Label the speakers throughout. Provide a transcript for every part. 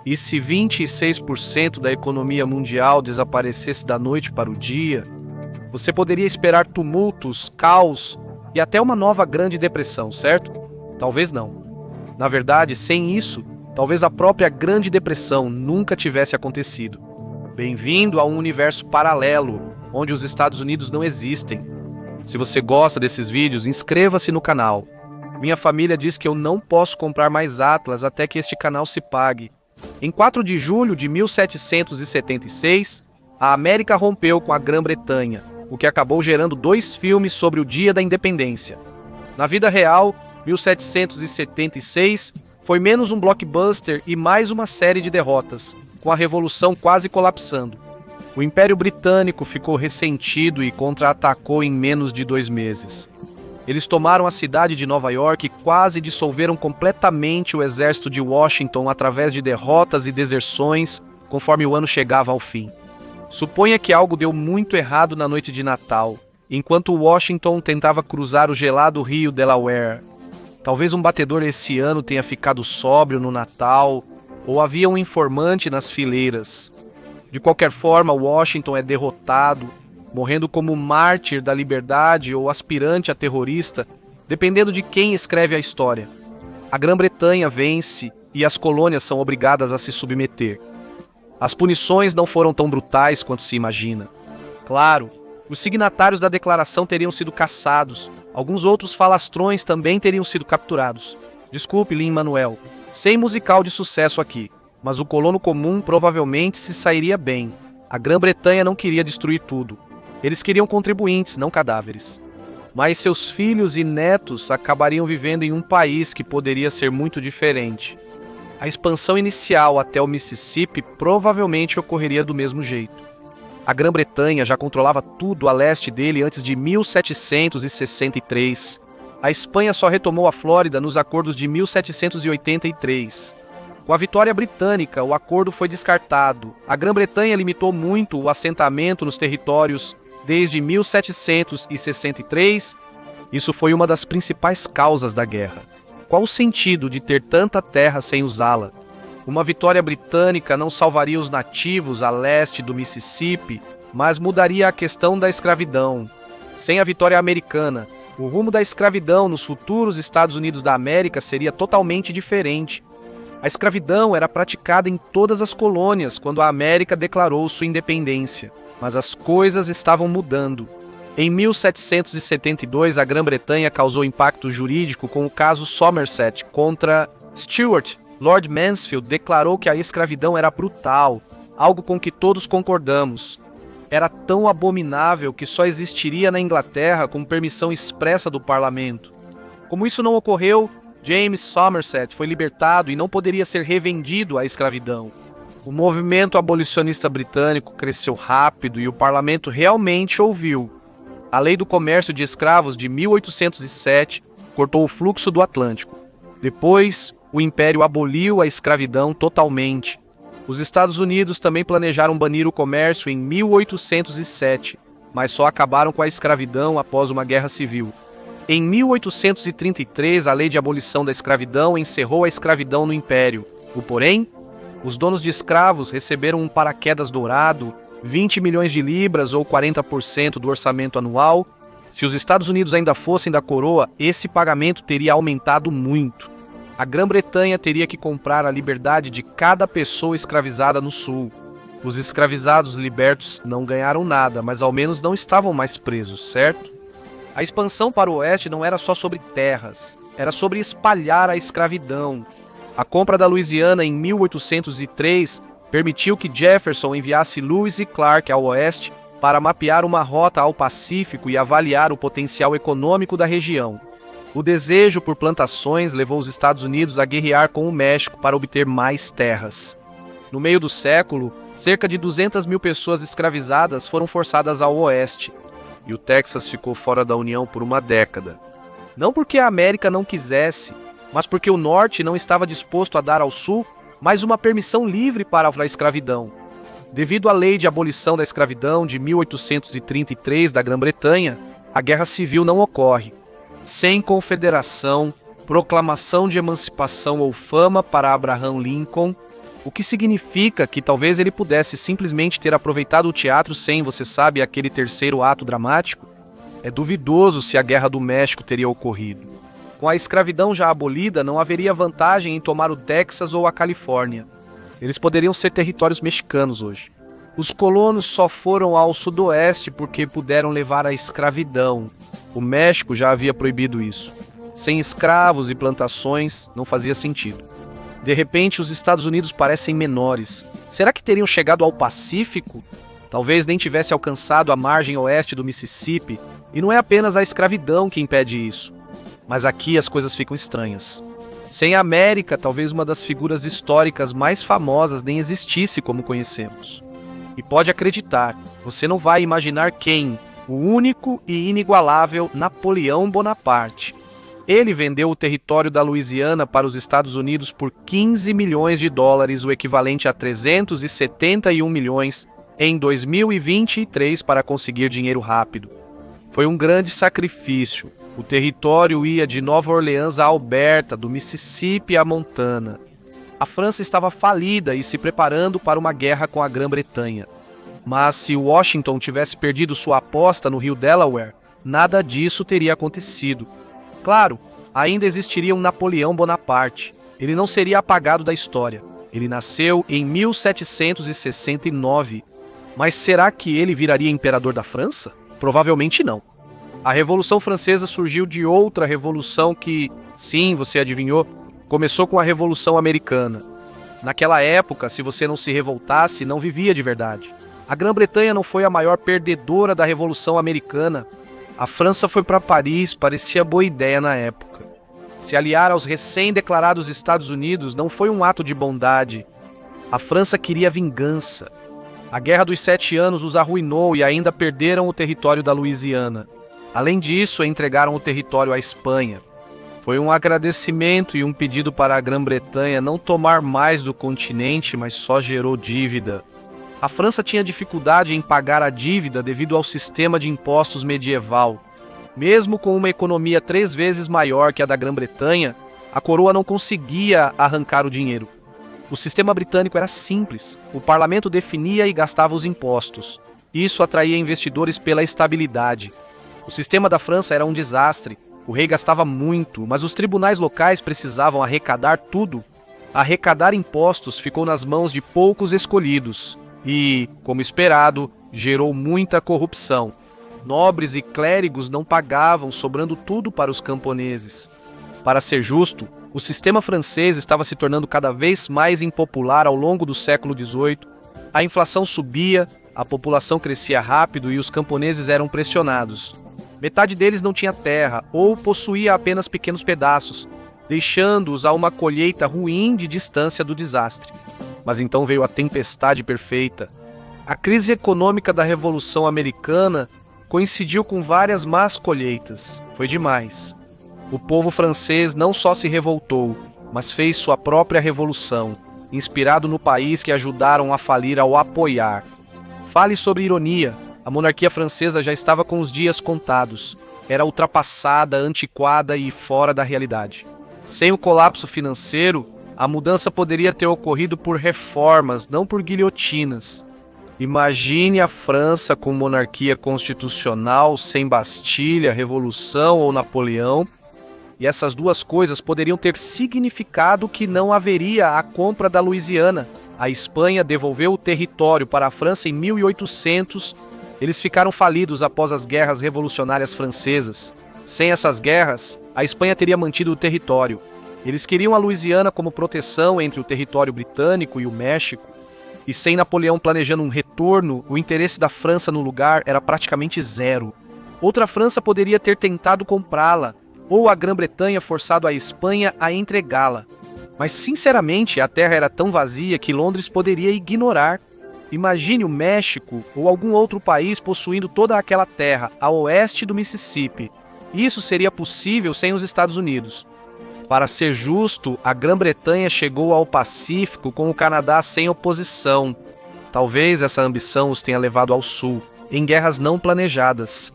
Speaker 1: E se 26% da economia mundial desaparecesse da noite para o dia, você poderia esperar tumultos, caos e até uma nova Grande Depressão, certo? Talvez não. Na verdade, sem isso, talvez a própria Grande Depressão nunca tivesse acontecido. Bem-vindo a um universo paralelo, onde os Estados Unidos não existem. Se você gosta desses vídeos, inscreva-se no canal. Minha família diz que eu não posso comprar mais Atlas até que este canal se pague. Em 4 de julho de 1776, a América rompeu com a Grã-Bretanha, o que acabou gerando 2 filmes sobre o Dia da Independência. Na vida real, 1776 foi menos um blockbuster e mais uma série de derrotas, com a Revolução quase colapsando. O Império Britânico ficou ressentido e contra-atacou em menos de 2 meses. Eles tomaram a cidade de Nova York e quase dissolveram completamente o exército de Washington através de derrotas e deserções, conforme o ano chegava ao fim. Suponha que algo deu muito errado na noite de Natal, enquanto Washington tentava cruzar o gelado rio Delaware. Talvez um batedor esse ano tenha ficado sóbrio no Natal, ou havia um informante nas fileiras. De qualquer forma, Washington é derrotado, morrendo como mártir da liberdade ou aspirante a terrorista, dependendo de quem escreve a história. A Grã-Bretanha vence e as colônias são obrigadas a se submeter. As punições não foram tão brutais quanto se imagina. Claro, os signatários da declaração teriam sido caçados, alguns outros falastrões também teriam sido capturados. Desculpe, Lin-Manuel, sem musical de sucesso aqui, mas o colono comum provavelmente se sairia bem. A Grã-Bretanha não queria destruir tudo. Eles queriam contribuintes, não cadáveres. Mas seus filhos e netos acabariam vivendo em um país que poderia ser muito diferente. A expansão inicial até o Mississippi provavelmente ocorreria do mesmo jeito. A Grã-Bretanha já controlava tudo a leste dele antes de 1763. A Espanha só retomou a Flórida nos acordos de 1783. Com a vitória britânica, o acordo foi descartado. A Grã-Bretanha limitou muito o assentamento nos territórios desde 1763. Isso foi uma das principais causas da guerra. Qual o sentido de ter tanta terra sem usá-la? Uma vitória britânica não salvaria os nativos a leste do Mississippi, mas mudaria a questão da escravidão. Sem a vitória americana, o rumo da escravidão nos futuros Estados Unidos da América seria totalmente diferente. A escravidão era praticada em todas as colônias quando a América declarou sua independência, mas as coisas estavam mudando. Em 1772, a Grã-Bretanha causou impacto jurídico com o caso Somerset contra Stuart. Lord Mansfield declarou que a escravidão era brutal, algo com que todos concordamos. Era tão abominável que só existiria na Inglaterra com permissão expressa do parlamento. Como isso não ocorreu, James Somerset foi libertado e não poderia ser revendido à escravidão. O movimento abolicionista britânico cresceu rápido e o parlamento realmente ouviu. A Lei do Comércio de Escravos de 1807 cortou o fluxo do Atlântico. Depois, o Império aboliu a escravidão totalmente. Os Estados Unidos também planejaram banir o comércio em 1807, mas só acabaram com a escravidão após uma guerra civil. Em 1833, a Lei de Abolição da Escravidão encerrou a escravidão no Império. Porém, os donos de escravos receberam um paraquedas dourado, 20 milhões de libras ou 40% do orçamento anual. Se os Estados Unidos ainda fossem da coroa, esse pagamento teria aumentado muito. A Grã-Bretanha teria que comprar a liberdade de cada pessoa escravizada no sul. Os escravizados libertos não ganharam nada, mas ao menos não estavam mais presos, certo? A expansão para o oeste não era só sobre terras, era sobre espalhar a escravidão. A compra da Louisiana em 1803 permitiu que Jefferson enviasse Lewis e Clark ao oeste para mapear uma rota ao Pacífico e avaliar o potencial econômico da região. O desejo por plantações levou os Estados Unidos a guerrear com o México para obter mais terras. No meio do século, cerca de 200 mil pessoas escravizadas foram forçadas ao oeste, e o Texas ficou fora da União por uma década. Não porque a América não quisesse, mas porque o Norte não estava disposto a dar ao Sul mais uma permissão livre para a escravidão. Devido à Lei de Abolição da Escravidão de 1833 da Grã-Bretanha, a Guerra Civil não ocorre. Sem confederação, proclamação de emancipação ou fama para Abraham Lincoln, o que significa que talvez ele pudesse simplesmente ter aproveitado o teatro sem, você sabe, aquele terceiro ato dramático. É duvidoso se a Guerra do México teria ocorrido. Com a escravidão já abolida, não haveria vantagem em tomar o Texas ou a Califórnia. Eles poderiam ser territórios mexicanos hoje. Os colonos só foram ao sudoeste porque puderam levar a escravidão. O México já havia proibido isso. Sem escravos e plantações, não fazia sentido. De repente, os Estados Unidos parecem menores. Será que teriam chegado ao Pacífico? Talvez nem tivesse alcançado a margem oeste do Mississippi. E não é apenas a escravidão que impede isso. Mas aqui as coisas ficam estranhas. Sem a América, talvez uma das figuras históricas mais famosas nem existisse como conhecemos. E pode acreditar, você não vai imaginar quem, o único e inigualável Napoleão Bonaparte. Ele vendeu o território da Louisiana para os Estados Unidos por 15 milhões de dólares, o equivalente a 371 milhões em 2023 para conseguir dinheiro rápido. Foi um grande sacrifício. O território ia de Nova Orleans a Alberta, do Mississippi a Montana. A França estava falida e se preparando para uma guerra com a Grã-Bretanha. Mas se Washington tivesse perdido sua aposta no rio Delaware, nada disso teria acontecido. Claro, ainda existiria um Napoleão Bonaparte. Ele não seria apagado da história. Ele nasceu em 1769. Mas será que ele viraria imperador da França? Provavelmente não. A Revolução Francesa surgiu de outra revolução que, sim, você adivinhou, começou com a Revolução Americana. Naquela época, se você não se revoltasse, não vivia de verdade. A Grã-Bretanha não foi a maior perdedora da Revolução Americana. A França foi para Paris, parecia boa ideia na época. Se aliar aos recém-declarados Estados Unidos não foi um ato de bondade. A França queria vingança. A Guerra dos 7 Anos os arruinou e ainda perderam o território da Louisiana. Além disso, entregaram o território à Espanha. Foi um agradecimento e um pedido para a Grã-Bretanha não tomar mais do continente, mas só gerou dívida. A França tinha dificuldade em pagar a dívida devido ao sistema de impostos medieval. Mesmo com uma economia 3 vezes maior que a da Grã-Bretanha, a coroa não conseguia arrancar o dinheiro. O sistema britânico era simples. O parlamento definia e gastava os impostos. Isso atraía investidores pela estabilidade. O sistema da França era um desastre. O rei gastava muito, mas os tribunais locais precisavam arrecadar tudo. Arrecadar impostos ficou nas mãos de poucos escolhidos e, como esperado, gerou muita corrupção. Nobres e clérigos não pagavam, sobrando tudo para os camponeses. Para ser justo, o sistema francês estava se tornando cada vez mais impopular ao longo do século XVIII. A inflação subia, a população crescia rápido e os camponeses eram pressionados. Metade deles não tinha terra ou possuía apenas pequenos pedaços, deixando-os a uma colheita ruim de distância do desastre. Mas então veio a tempestade perfeita. A crise econômica da Revolução Americana coincidiu com várias más colheitas. Foi demais. O povo francês não só se revoltou, mas fez sua própria revolução, inspirado no país que ajudaram a falir ao apoiar. Fale sobre ironia. A monarquia francesa já estava com os dias contados. Era ultrapassada, antiquada e fora da realidade. Sem o colapso financeiro, a mudança poderia ter ocorrido por reformas, não por guilhotinas. Imagine a França com monarquia constitucional, sem Bastilha, Revolução ou Napoleão. E essas duas coisas poderiam ter significado que não haveria a compra da Louisiana. A Espanha devolveu o território para a França em 1800. Eles ficaram falidos após as guerras revolucionárias francesas. Sem essas guerras, a Espanha teria mantido o território. Eles queriam a Louisiana como proteção entre o território britânico e o México. E sem Napoleão planejando um retorno, o interesse da França no lugar era praticamente zero. Outra França poderia ter tentado comprá-la, ou a Grã-Bretanha forçado a Espanha a entregá-la. Mas, sinceramente, a terra era tão vazia que Londres poderia ignorar. Imagine o México ou algum outro país possuindo toda aquela terra a oeste do Mississippi. Isso seria possível sem os Estados Unidos. Para ser justo, a Grã-Bretanha chegou ao Pacífico com o Canadá sem oposição. Talvez essa ambição os tenha levado ao sul, em guerras não planejadas.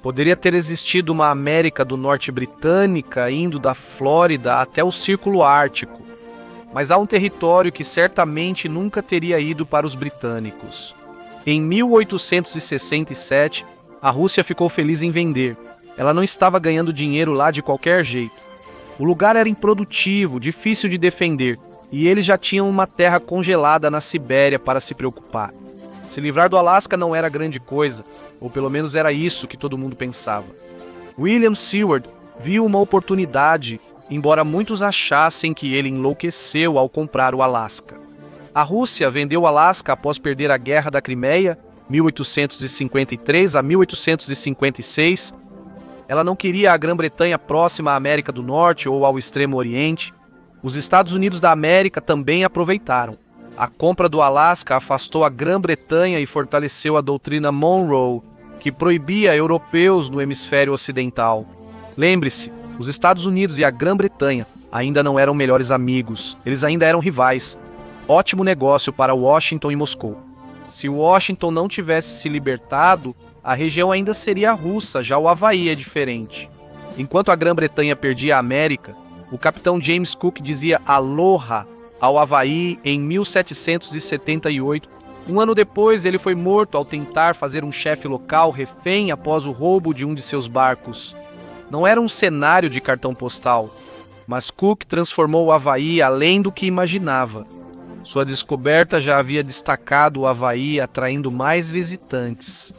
Speaker 1: Poderia ter existido uma América do Norte britânica indo da Flórida até o Círculo Ártico. Mas há um território que certamente nunca teria ido para os britânicos. Em 1867, a Rússia ficou feliz em vender. Ela não estava ganhando dinheiro lá de qualquer jeito. O lugar era improdutivo, difícil de defender, e eles já tinham uma terra congelada na Sibéria para se preocupar. Se livrar do Alasca não era grande coisa, ou pelo menos era isso que todo mundo pensava. William Seward viu uma oportunidade, embora muitos achassem que ele enlouqueceu ao comprar o Alasca. A Rússia vendeu o Alasca após perder a Guerra da Crimeia, 1853 a 1856. Ela não queria a Grã-Bretanha próxima à América do Norte ou ao Extremo Oriente. Os Estados Unidos da América também aproveitaram. A compra do Alasca afastou a Grã-Bretanha e fortaleceu a doutrina Monroe, que proibia europeus no hemisfério ocidental. Lembre-se, os Estados Unidos e a Grã-Bretanha ainda não eram melhores amigos, eles ainda eram rivais. Ótimo negócio para Washington e Moscou. Se Washington não tivesse se libertado, a região ainda seria russa, já o Havaí é diferente. Enquanto a Grã-Bretanha perdia a América, o capitão James Cook dizia aloha ao Havaí em 1778. Um ano depois, ele foi morto ao tentar fazer um chefe local refém após o roubo de um de seus barcos. Não era um cenário de cartão postal, mas Cook transformou o Havaí além do que imaginava. Sua descoberta já havia destacado o Havaí, atraindo mais visitantes.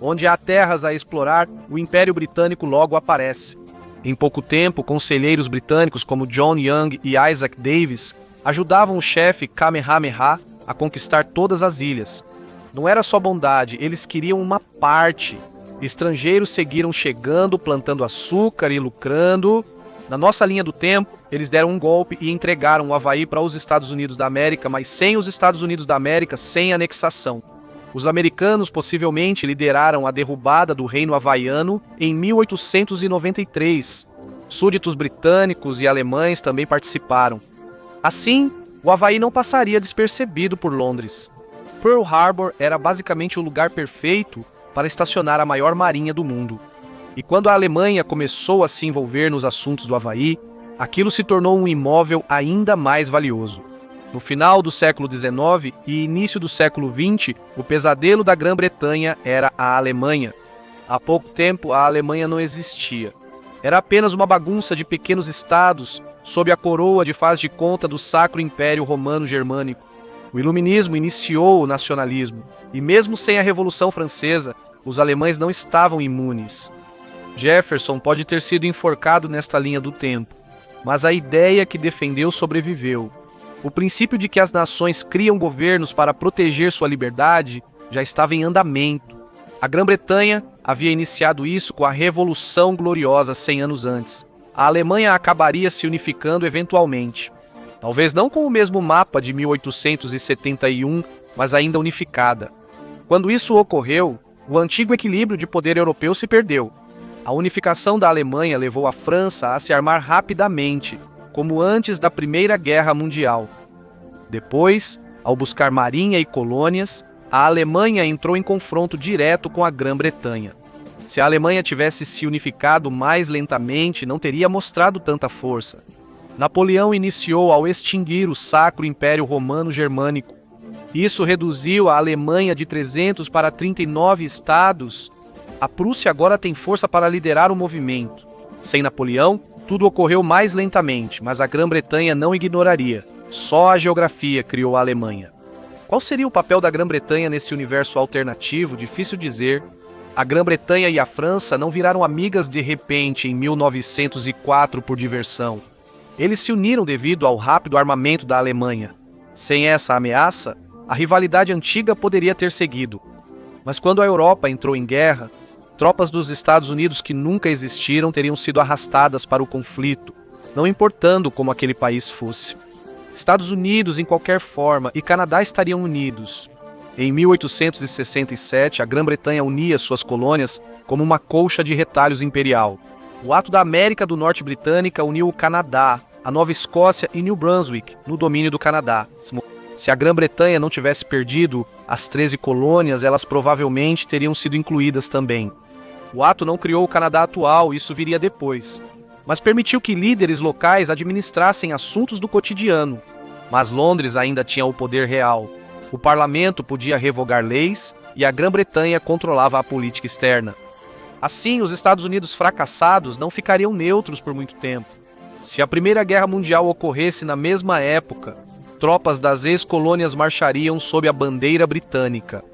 Speaker 1: Onde há terras a explorar, o Império Britânico logo aparece. Em pouco tempo, conselheiros britânicos como John Young e Isaac Davis ajudavam o chefe Kamehameha a conquistar todas as ilhas. Não era só bondade, eles queriam uma parte. Estrangeiros seguiram chegando, plantando açúcar e lucrando. Na nossa linha do tempo, eles deram um golpe e entregaram o Havaí para os Estados Unidos da América, mas sem os Estados Unidos da América, sem anexação. Os americanos possivelmente lideraram a derrubada do reino havaiano em 1893. Súditos britânicos e alemães também participaram. Assim, o Havaí não passaria despercebido por Londres. Pearl Harbor era basicamente o lugar perfeito para estacionar a maior marinha do mundo. E quando a Alemanha começou a se envolver nos assuntos do Havaí, aquilo se tornou um imóvel ainda mais valioso. No final do século XIX e início do século XX, o pesadelo da Grã-Bretanha era a Alemanha. Há pouco tempo, a Alemanha não existia. Era apenas uma bagunça de pequenos estados sob a coroa de faz de conta do Sacro Império Romano-Germânico. O Iluminismo iniciou o nacionalismo, e mesmo sem a Revolução Francesa, os alemães não estavam imunes. Jefferson pode ter sido enforcado nesta linha do tempo, mas a ideia que defendeu sobreviveu. O princípio de que as nações criam governos para proteger sua liberdade já estava em andamento. A Grã-Bretanha havia iniciado isso com a Revolução Gloriosa 100 anos antes. A Alemanha acabaria se unificando eventualmente. Talvez não com o mesmo mapa de 1871, mas ainda unificada. Quando isso ocorreu, o antigo equilíbrio de poder europeu se perdeu. A unificação da Alemanha levou a França a se armar rapidamente, como antes da Primeira Guerra Mundial. Depois, ao buscar marinha e colônias, a Alemanha entrou em confronto direto com a Grã-Bretanha. Se a Alemanha tivesse se unificado mais lentamente, não teria mostrado tanta força. Napoleão iniciou ao extinguir o Sacro Império Romano-Germânico. Isso reduziu a Alemanha de 300 para 39 estados. A Prússia agora tem força para liderar o movimento. Sem Napoleão, tudo ocorreu mais lentamente, mas a Grã-Bretanha não ignoraria. Só a geografia criou a Alemanha. Qual seria o papel da Grã-Bretanha nesse universo alternativo? Difícil dizer. A Grã-Bretanha e a França não viraram amigas de repente em 1904 por diversão. Eles se uniram devido ao rápido armamento da Alemanha. Sem essa ameaça, a rivalidade antiga poderia ter seguido. Mas quando a Europa entrou em guerra, tropas dos Estados Unidos que nunca existiram teriam sido arrastadas para o conflito, não importando como aquele país fosse. Estados Unidos, em qualquer forma, e Canadá estariam unidos. Em 1867, a Grã-Bretanha unia suas colônias como uma colcha de retalhos imperial. O Ato da América do Norte Britânica uniu o Canadá, a Nova Escócia e New Brunswick no domínio do Canadá. Se a Grã-Bretanha não tivesse perdido as 13 colônias, elas provavelmente teriam sido incluídas também. O ato não criou o Canadá atual, isso viria depois, mas permitiu que líderes locais administrassem assuntos do cotidiano. Mas Londres ainda tinha o poder real. O parlamento podia revogar leis e a Grã-Bretanha controlava a política externa. Assim, os Estados Unidos fracassados não ficariam neutros por muito tempo. Se a Primeira Guerra Mundial ocorresse na mesma época, tropas das ex-colônias marchariam sob a bandeira britânica.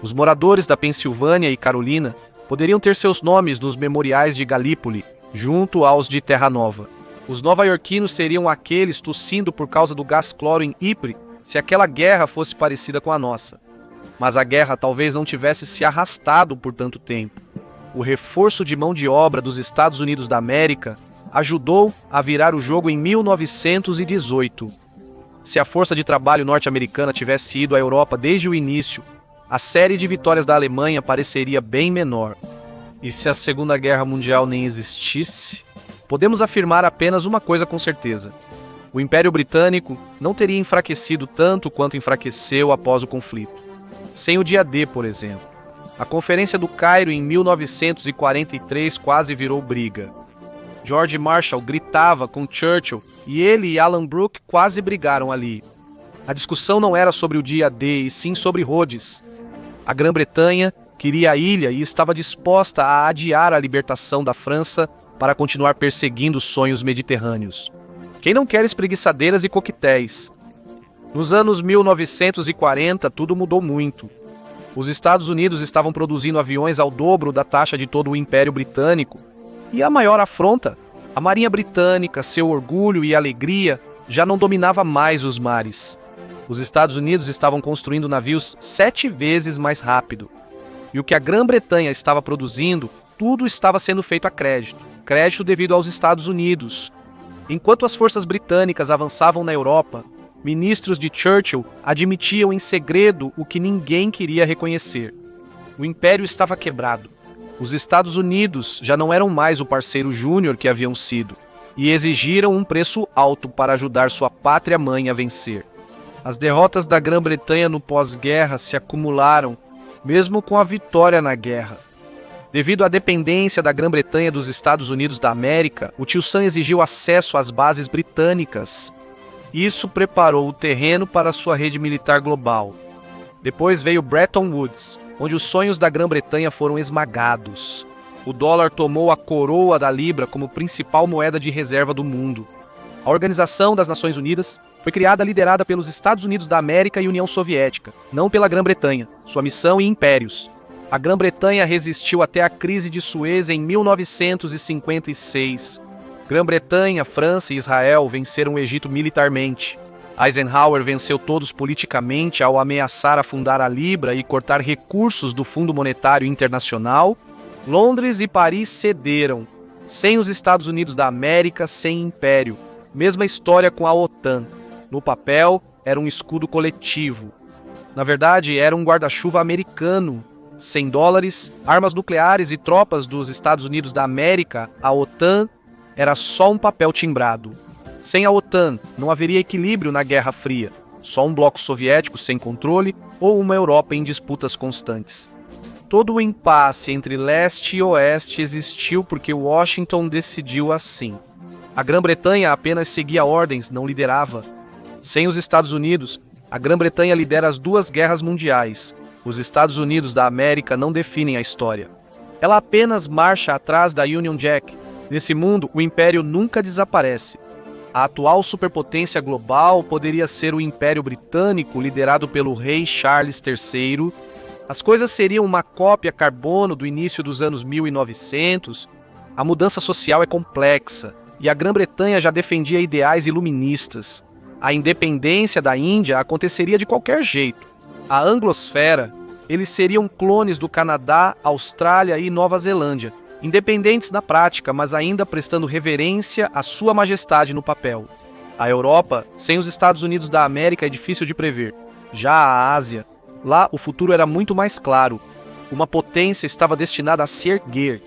Speaker 1: Os moradores da Pensilvânia e Carolina poderiam ter seus nomes nos memoriais de Galípoli, junto aos de Terra Nova. Os nova-iorquinos seriam aqueles tossindo por causa do gás cloro em Ypres se aquela guerra fosse parecida com a nossa. Mas a guerra talvez não tivesse se arrastado por tanto tempo. O reforço de mão de obra dos Estados Unidos da América ajudou a virar o jogo em 1918. Se a força de trabalho norte-americana tivesse ido à Europa desde o início, a série de vitórias da Alemanha pareceria bem menor. E se a Segunda Guerra Mundial nem existisse? Podemos afirmar apenas uma coisa com certeza. O Império Britânico não teria enfraquecido tanto quanto enfraqueceu após o conflito. Sem o dia D, por exemplo. A Conferência do Cairo em 1943 quase virou briga. George Marshall gritava com Churchill e ele e Alan Brooke quase brigaram ali. A discussão não era sobre o dia D, e sim sobre Rhodes. A Grã-Bretanha queria a ilha e estava disposta a adiar a libertação da França para continuar perseguindo sonhos mediterrâneos. Quem não quer espreguiçadeiras e coquetéis? Nos anos 1940, tudo mudou muito. Os Estados Unidos estavam produzindo aviões ao dobro da taxa de todo o Império Britânico. E a maior afronta, a Marinha Britânica, seu orgulho e alegria, já não dominava mais os mares. Os Estados Unidos estavam construindo navios 7 vezes mais rápido. E o que a Grã-Bretanha estava produzindo, tudo estava sendo feito a crédito. Crédito devido aos Estados Unidos. Enquanto as forças britânicas avançavam na Europa, ministros de Churchill admitiam em segredo o que ninguém queria reconhecer. O Império estava quebrado. Os Estados Unidos já não eram mais o parceiro júnior que haviam sido, e exigiram um preço alto para ajudar sua pátria-mãe a vencer. As derrotas da Grã-Bretanha no pós-guerra se acumularam, mesmo com a vitória na guerra. Devido à dependência da Grã-Bretanha dos Estados Unidos da América, o Tio Sam exigiu acesso às bases britânicas. Isso preparou o terreno para sua rede militar global. Depois veio Bretton Woods, onde os sonhos da Grã-Bretanha foram esmagados. O dólar tomou a coroa da libra como principal moeda de reserva do mundo. A Organização das Nações Unidas foi criada liderada pelos Estados Unidos da América e União Soviética, não pela Grã-Bretanha, sua missão e impérios. A Grã-Bretanha resistiu até a crise de Suez em 1956. Grã-Bretanha, França e Israel venceram o Egito militarmente. Eisenhower venceu todos politicamente ao ameaçar afundar a libra e cortar recursos do Fundo Monetário Internacional. Londres e Paris cederam. Sem os Estados Unidos da América, sem império. Mesma história com a OTAN. No papel, era um escudo coletivo. Na verdade, era um guarda-chuva americano. Sem dólares, armas nucleares e tropas dos Estados Unidos da América, a OTAN era só um papel timbrado. Sem a OTAN, não haveria equilíbrio na Guerra Fria. Só um bloco soviético sem controle ou uma Europa em disputas constantes. Todo o impasse entre leste e oeste existiu porque Washington decidiu assim. A Grã-Bretanha apenas seguia ordens, não liderava. Sem os Estados Unidos, a Grã-Bretanha lidera as 2 guerras mundiais. Os Estados Unidos da América não definem a história. Ela apenas marcha atrás da Union Jack. Nesse mundo, o Império nunca desaparece. A atual superpotência global poderia ser o Império Britânico, liderado pelo rei Charles III. As coisas seriam uma cópia carbono do início dos anos 1900. A mudança social é complexa, e a Grã-Bretanha já defendia ideais iluministas. A independência da Índia aconteceria de qualquer jeito. A anglosfera, eles seriam clones do Canadá, Austrália e Nova Zelândia, independentes na prática, mas ainda prestando reverência à sua majestade no papel. A Europa, sem os Estados Unidos da América, é difícil de prever. Já a Ásia, lá o futuro era muito mais claro. Uma potência estava destinada a se erguer.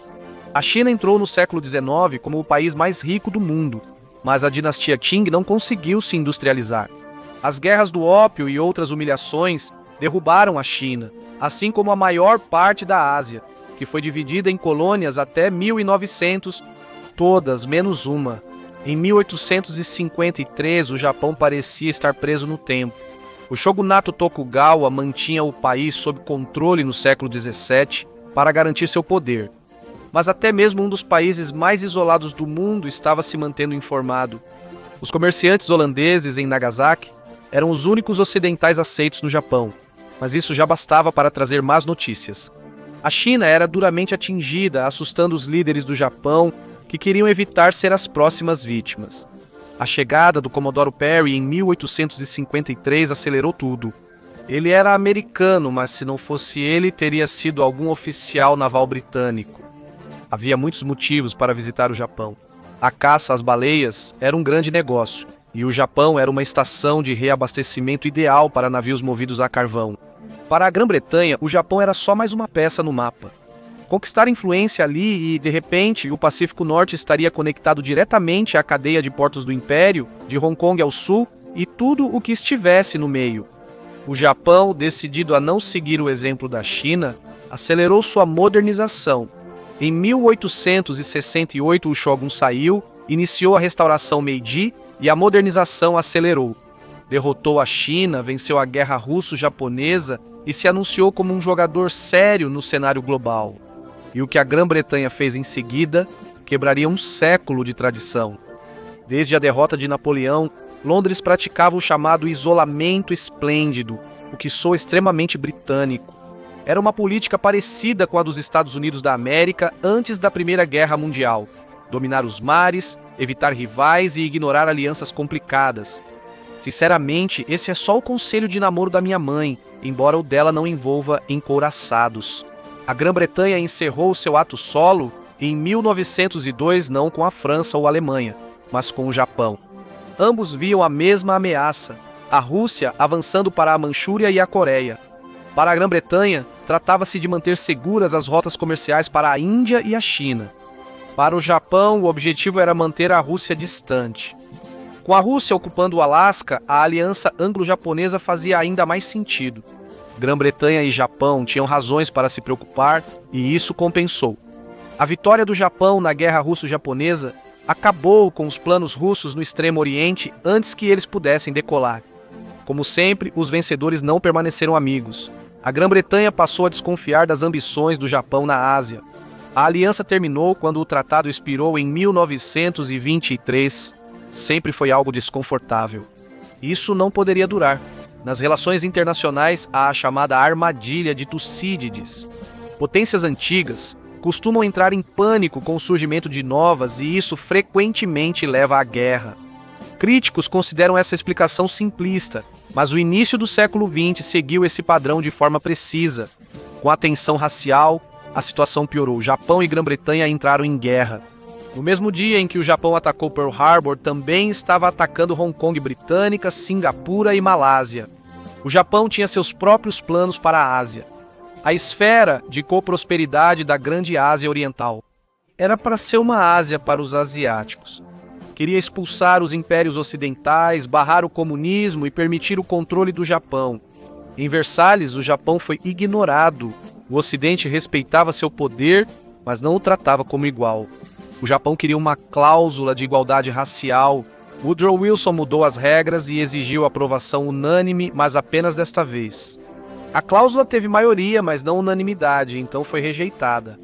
Speaker 1: A China entrou no século XIX como o país mais rico do mundo, mas a dinastia Qing não conseguiu se industrializar. As guerras do ópio e outras humilhações derrubaram a China, assim como a maior parte da Ásia, que foi dividida em colônias até 1900, todas menos uma. Em 1853, o Japão parecia estar preso no tempo. O shogunato Tokugawa mantinha o país sob controle no século XVII para garantir seu poder. Mas até mesmo um dos países mais isolados do mundo estava se mantendo informado. Os comerciantes holandeses em Nagasaki eram os únicos ocidentais aceitos no Japão, mas isso já bastava para trazer más notícias. A China era duramente atingida, assustando os líderes do Japão, que queriam evitar ser as próximas vítimas. A chegada do Comodoro Perry em 1853 acelerou tudo. Ele era americano, mas se não fosse ele, teria sido algum oficial naval britânico. Havia muitos motivos para visitar o Japão. A caça às baleias era um grande negócio, e o Japão era uma estação de reabastecimento ideal para navios movidos a carvão. Para a Grã-Bretanha, o Japão era só mais uma peça no mapa. Conquistar influência ali e, de repente, o Pacífico Norte estaria conectado diretamente à cadeia de portos do Império, de Hong Kong ao sul, e tudo o que estivesse no meio. O Japão, decidido a não seguir o exemplo da China, acelerou sua modernização. Em 1868, o Shogun saiu, iniciou a restauração Meiji e a modernização acelerou. Derrotou a China, venceu a Guerra Russo-Japonesa e se anunciou como um jogador sério no cenário global. E o que a Grã-Bretanha fez em seguida quebraria um século de tradição. Desde a derrota de Napoleão, Londres praticava o chamado isolamento esplêndido, o que soa extremamente britânico. Era uma política parecida com a dos Estados Unidos da América antes da Primeira Guerra Mundial. Dominar os mares, evitar rivais e ignorar alianças complicadas. Sinceramente, esse é só o conselho de namoro da minha mãe, embora o dela não envolva encouraçados. A Grã-Bretanha encerrou seu ato solo em 1902 não com a França ou a Alemanha, mas com o Japão. Ambos viam a mesma ameaça, a Rússia avançando para a Manchúria e a Coreia. Para a Grã-Bretanha, tratava-se de manter seguras as rotas comerciais para a Índia e a China. Para o Japão, o objetivo era manter a Rússia distante. Com a Rússia ocupando o Alasca, a aliança anglo-japonesa fazia ainda mais sentido. Grã-Bretanha e Japão tinham razões para se preocupar e isso compensou. A vitória do Japão na Guerra Russo-Japonesa acabou com os planos russos no Extremo Oriente antes que eles pudessem decolar. Como sempre, os vencedores não permaneceram amigos. A Grã-Bretanha passou a desconfiar das ambições do Japão na Ásia. A aliança terminou quando o tratado expirou em 1923. Sempre foi algo desconfortável. Isso não poderia durar. Nas relações internacionais, há a chamada armadilha de Tucídides. Potências antigas costumam entrar em pânico com o surgimento de novas e isso frequentemente leva à guerra. Críticos consideram essa explicação simplista, mas o início do século XX seguiu esse padrão de forma precisa. Com a tensão racial, a situação piorou. Japão e Grã-Bretanha entraram em guerra. No mesmo dia em que o Japão atacou Pearl Harbor, também estava atacando Hong Kong britânica, Singapura e Malásia. O Japão tinha seus próprios planos para a Ásia. A esfera de coprosperidade da Grande Ásia Oriental era para ser uma Ásia para os asiáticos. Queria expulsar os impérios ocidentais, barrar o comunismo e permitir o controle do Japão. Em Versalhes, o Japão foi ignorado. O Ocidente respeitava seu poder, mas não o tratava como igual. O Japão queria uma cláusula de igualdade racial. Woodrow Wilson mudou as regras e exigiu aprovação unânime, mas apenas desta vez. A cláusula teve maioria, mas não unanimidade, então foi rejeitada.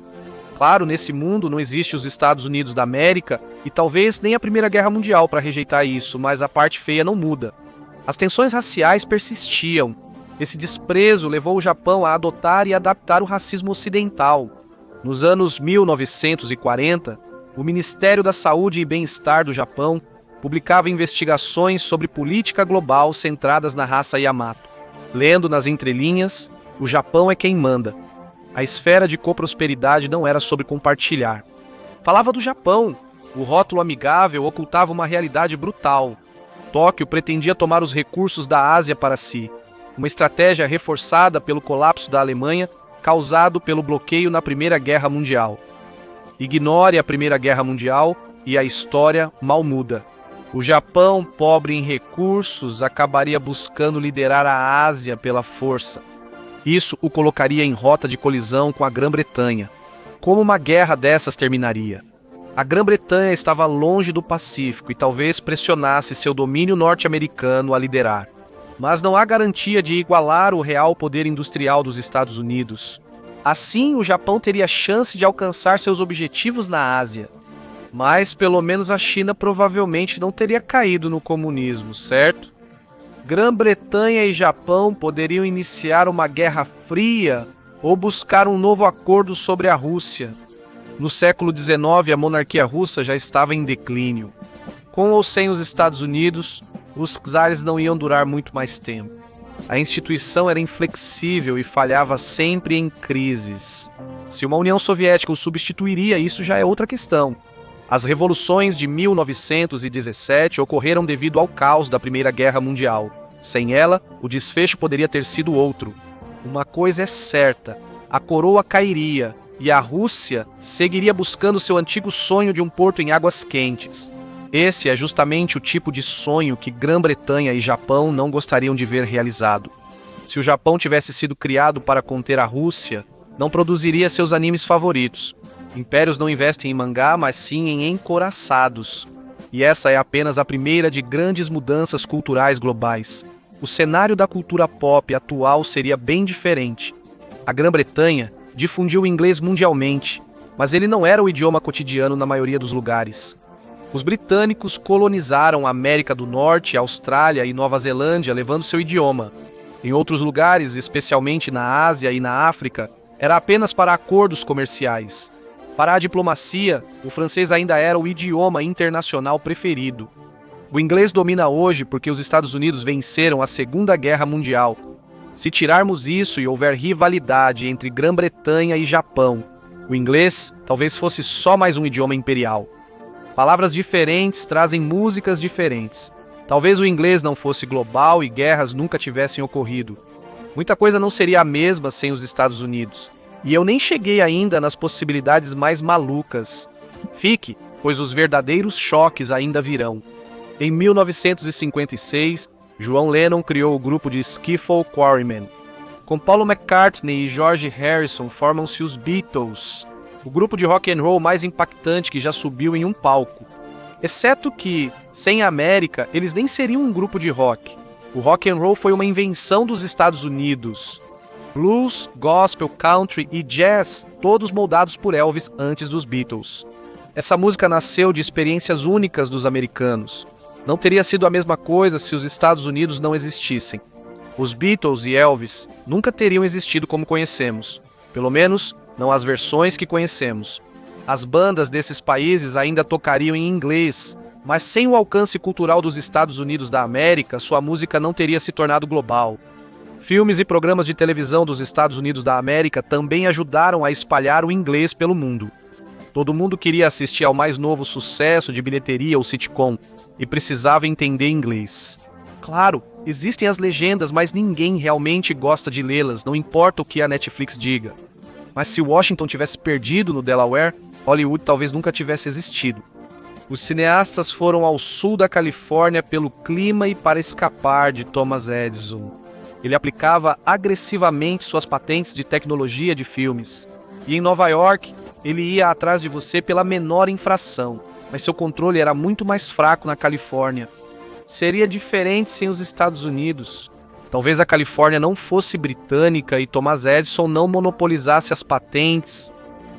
Speaker 1: Claro, nesse mundo não existe os Estados Unidos da América e talvez nem a Primeira Guerra Mundial para rejeitar isso, mas a parte feia não muda. As tensões raciais persistiam. Esse desprezo levou o Japão a adotar e adaptar o racismo ocidental. Nos anos 1940, o Ministério da Saúde e Bem-Estar do Japão publicava investigações sobre política global centradas na raça Yamato. Lendo nas entrelinhas, o Japão é quem manda. A esfera de coprosperidade não era sobre compartilhar. Falava do Japão. O rótulo amigável ocultava uma realidade brutal. Tóquio pretendia tomar os recursos da Ásia para si. Uma estratégia reforçada pelo colapso da Alemanha, causado pelo bloqueio na Primeira Guerra Mundial. Ignore a Primeira Guerra Mundial e a história mal muda. O Japão, pobre em recursos, acabaria buscando liderar a Ásia pela força. Isso o colocaria em rota de colisão com a Grã-Bretanha. Como uma guerra dessas terminaria? A Grã-Bretanha estava longe do Pacífico e talvez pressionasse seu domínio norte-americano a liderar. Mas não há garantia de igualar o real poder industrial dos Estados Unidos. Assim, o Japão teria chance de alcançar seus objetivos na Ásia. Mas, pelo menos, a China provavelmente não teria caído no comunismo, certo? Grã-Bretanha e Japão poderiam iniciar uma guerra fria ou buscar um novo acordo sobre a Rússia. No século XIX, a monarquia russa já estava em declínio. Com ou sem os Estados Unidos, os czares não iam durar muito mais tempo. A instituição era inflexível e falhava sempre em crises. Se uma União Soviética o substituiria, isso já é outra questão. As revoluções de 1917 ocorreram devido ao caos da Primeira Guerra Mundial. Sem ela, o desfecho poderia ter sido outro. Uma coisa é certa: a coroa cairia e a Rússia seguiria buscando seu antigo sonho de um porto em águas quentes. Esse é justamente o tipo de sonho que Grã-Bretanha e Japão não gostariam de ver realizado. Se o Japão tivesse sido criado para conter a Rússia, não produziria seus animes favoritos. Impérios não investem em mangá, mas sim em encouraçados. E essa é apenas a primeira de grandes mudanças culturais globais. O cenário da cultura pop atual seria bem diferente. A Grã-Bretanha difundiu o inglês mundialmente, mas ele não era o idioma cotidiano na maioria dos lugares. Os britânicos colonizaram a América do Norte, Austrália e Nova Zelândia, levando seu idioma. Em outros lugares, especialmente na Ásia e na África, era apenas para acordos comerciais. Para a diplomacia, o francês ainda era o idioma internacional preferido. O inglês domina hoje porque os Estados Unidos venceram a Segunda Guerra Mundial. Se tirarmos isso e houver rivalidade entre Grã-Bretanha e Japão, o inglês talvez fosse só mais um idioma imperial. Palavras diferentes trazem músicas diferentes. Talvez o inglês não fosse global e guerras nunca tivessem ocorrido. Muita coisa não seria a mesma sem os Estados Unidos. E eu nem cheguei ainda nas possibilidades mais malucas. Fique, pois os verdadeiros choques ainda virão. Em 1956, John Lennon criou o grupo de skiffle Quarrymen. Com Paul McCartney e George Harrison formam-se os Beatles, o grupo de rock and roll mais impactante que já subiu em um palco. Exceto que, sem a América, eles nem seriam um grupo de rock. O rock and roll foi uma invenção dos Estados Unidos. Blues, gospel, country e jazz, todos moldados por Elvis antes dos Beatles. Essa música nasceu de experiências únicas dos americanos. Não teria sido a mesma coisa se os Estados Unidos não existissem. Os Beatles e Elvis nunca teriam existido como conhecemos. Pelo menos, não as versões que conhecemos. As bandas desses países ainda tocariam em inglês, mas sem o alcance cultural dos Estados Unidos da América, sua música não teria se tornado global. Filmes e programas de televisão dos Estados Unidos da América também ajudaram a espalhar o inglês pelo mundo. Todo mundo queria assistir ao mais novo sucesso de bilheteria ou sitcom e precisava entender inglês. Claro, existem as legendas, mas ninguém realmente gosta de lê-las, não importa o que a Netflix diga. Mas se Washington tivesse perdido no Delaware, Hollywood talvez nunca tivesse existido. Os cineastas foram ao sul da Califórnia pelo clima e para escapar de Thomas Edison. Ele aplicava agressivamente suas patentes de tecnologia de filmes. E em Nova York, ele ia atrás de você pela menor infração, mas seu controle era muito mais fraco na Califórnia. Seria diferente sem os Estados Unidos. Talvez a Califórnia não fosse britânica e Thomas Edison não monopolizasse as patentes.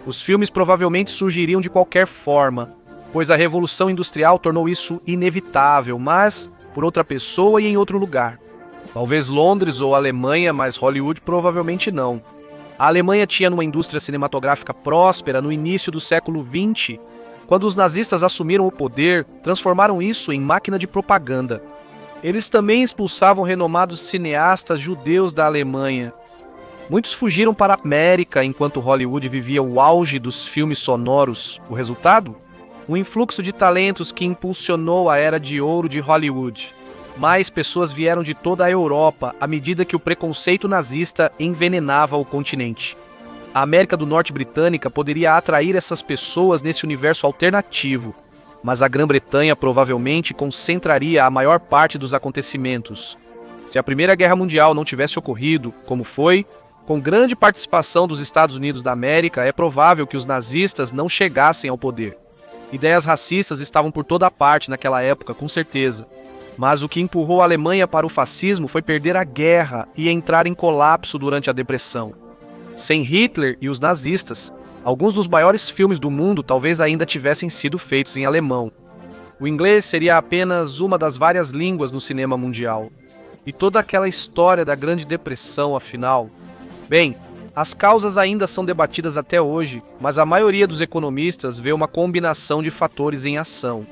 Speaker 1: Os filmes provavelmente surgiriam de qualquer forma, pois a Revolução Industrial tornou isso inevitável, mas por outra pessoa e em outro lugar. Talvez Londres ou Alemanha, mas Hollywood provavelmente não. A Alemanha tinha uma indústria cinematográfica próspera no início do século XX. Quando os nazistas assumiram o poder, transformaram isso em máquina de propaganda. Eles também expulsavam renomados cineastas judeus da Alemanha. Muitos fugiram para a América enquanto Hollywood vivia o auge dos filmes sonoros. O resultado? Um influxo de talentos que impulsionou a era de ouro de Hollywood. Mais pessoas vieram de toda a Europa à medida que o preconceito nazista envenenava o continente. A América do Norte britânica poderia atrair essas pessoas nesse universo alternativo, mas a Grã-Bretanha provavelmente concentraria a maior parte dos acontecimentos. Se a Primeira Guerra Mundial não tivesse ocorrido, como foi, com grande participação dos Estados Unidos da América, é provável que os nazistas não chegassem ao poder. Ideias racistas estavam por toda parte naquela época, com certeza. Mas o que empurrou a Alemanha para o fascismo foi perder a guerra e entrar em colapso durante a Depressão. Sem Hitler e os nazistas, alguns dos maiores filmes do mundo talvez ainda tivessem sido feitos em alemão. O inglês seria apenas uma das várias línguas no cinema mundial. E toda aquela história da Grande Depressão, afinal... Bem, as causas ainda são debatidas até hoje, mas a maioria dos economistas vê uma combinação de fatores em ação.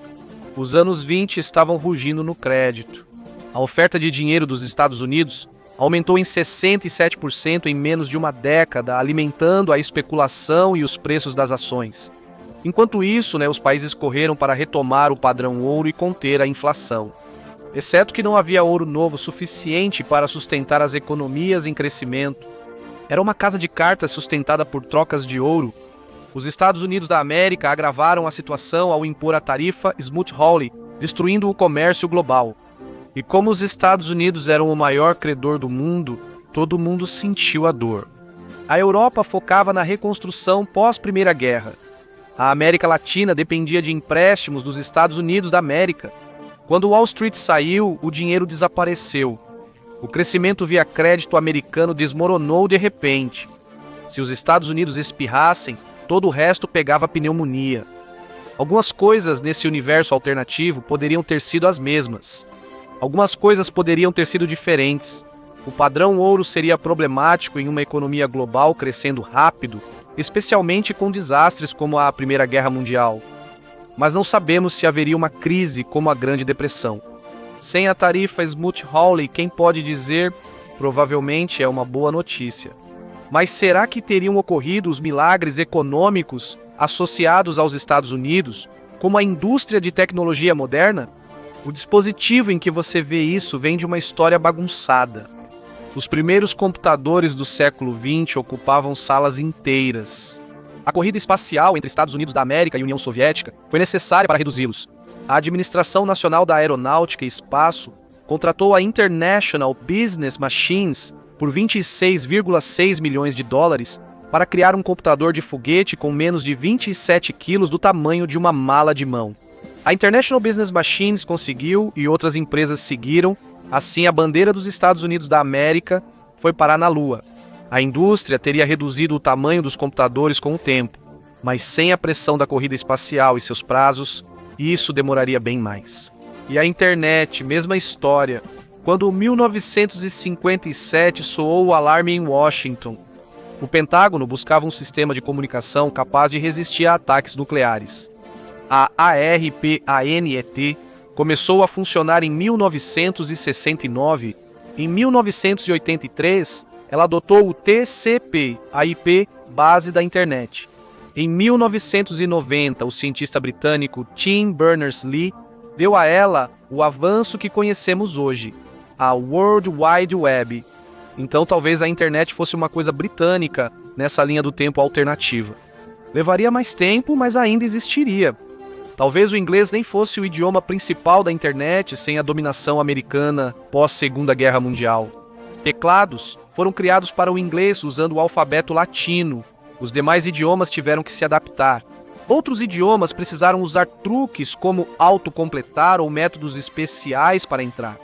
Speaker 1: Os anos 20 estavam rugindo no crédito. A oferta de dinheiro dos Estados Unidos aumentou em 67% em menos de uma década, alimentando a especulação e os preços das ações. Enquanto isso, os países correram para retomar o padrão ouro e conter a inflação. Exceto que não havia ouro novo suficiente para sustentar as economias em crescimento. Era uma casa de cartas sustentada por trocas de ouro. Os Estados Unidos da América agravaram a situação ao impor a tarifa Smoot-Hawley, destruindo o comércio global. E como os Estados Unidos eram o maior credor do mundo, todo mundo sentiu a dor. A Europa focava na reconstrução pós-Primeira Guerra. A América Latina dependia de empréstimos dos Estados Unidos da América. Quando Wall Street saiu, o dinheiro desapareceu. O crescimento via crédito americano desmoronou de repente. Se os Estados Unidos espirrassem, todo o resto pegava pneumonia. Algumas coisas nesse universo alternativo poderiam ter sido as mesmas. Algumas coisas poderiam ter sido diferentes. O padrão ouro seria problemático em uma economia global crescendo rápido, especialmente com desastres como a Primeira Guerra Mundial. Mas não sabemos se haveria uma crise como a Grande Depressão. Sem a tarifa Smoot-Hawley, quem pode dizer, provavelmente é uma boa notícia. Mas será que teriam ocorrido os milagres econômicos associados aos Estados Unidos, como a indústria de tecnologia moderna? O dispositivo em que você vê isso vem de uma história bagunçada. Os primeiros computadores do século XX ocupavam salas inteiras. A corrida espacial entre Estados Unidos da América e União Soviética foi necessária para reduzi-los. A Administração Nacional da Aeronáutica e Espaço contratou a International Business Machines por 26,6 milhões de dólares para criar um computador de foguete com menos de 27 quilos do tamanho de uma mala de mão. A International Business Machines conseguiu e outras empresas seguiram, assim a bandeira dos Estados Unidos da América foi parar na Lua. A indústria teria reduzido o tamanho dos computadores com o tempo, mas sem a pressão da corrida espacial e seus prazos, isso demoraria bem mais. E a internet, mesma história. Quando em 1957 soou o alarme em Washington, o Pentágono buscava um sistema de comunicação capaz de resistir a ataques nucleares. A ARPANET começou a funcionar em 1969. Em 1983, ela adotou o TCP, a IP base da internet. Em 1990, o cientista britânico Tim Berners-Lee deu a ela o avanço que conhecemos hoje, a World Wide Web. Então talvez a internet fosse uma coisa britânica nessa linha do tempo alternativa. Levaria mais tempo, mas ainda existiria. Talvez o inglês nem fosse o idioma principal da internet sem a dominação americana pós-Segunda Guerra Mundial. Teclados foram criados para o inglês usando o alfabeto latino. Os demais idiomas tiveram que se adaptar. Outros idiomas precisaram usar truques como autocompletar ou métodos especiais para entrar.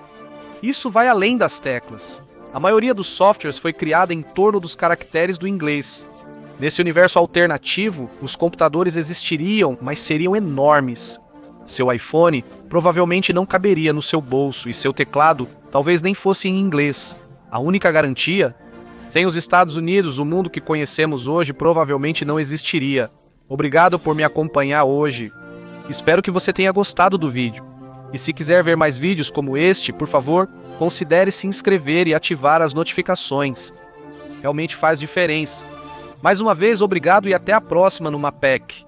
Speaker 1: Isso vai além das teclas. A maioria dos softwares foi criada em torno dos caracteres do inglês. Nesse universo alternativo, os computadores existiriam, mas seriam enormes. Seu iPhone provavelmente não caberia no seu bolso e seu teclado talvez nem fosse em inglês. A única garantia? Sem os Estados Unidos, o mundo que conhecemos hoje provavelmente não existiria. Obrigado por me acompanhar hoje. Espero que você tenha gostado do vídeo. E se quiser ver mais vídeos como este, por favor, considere se inscrever e ativar as notificações. Realmente faz diferença. Mais uma vez, obrigado e até a próxima no Mapec.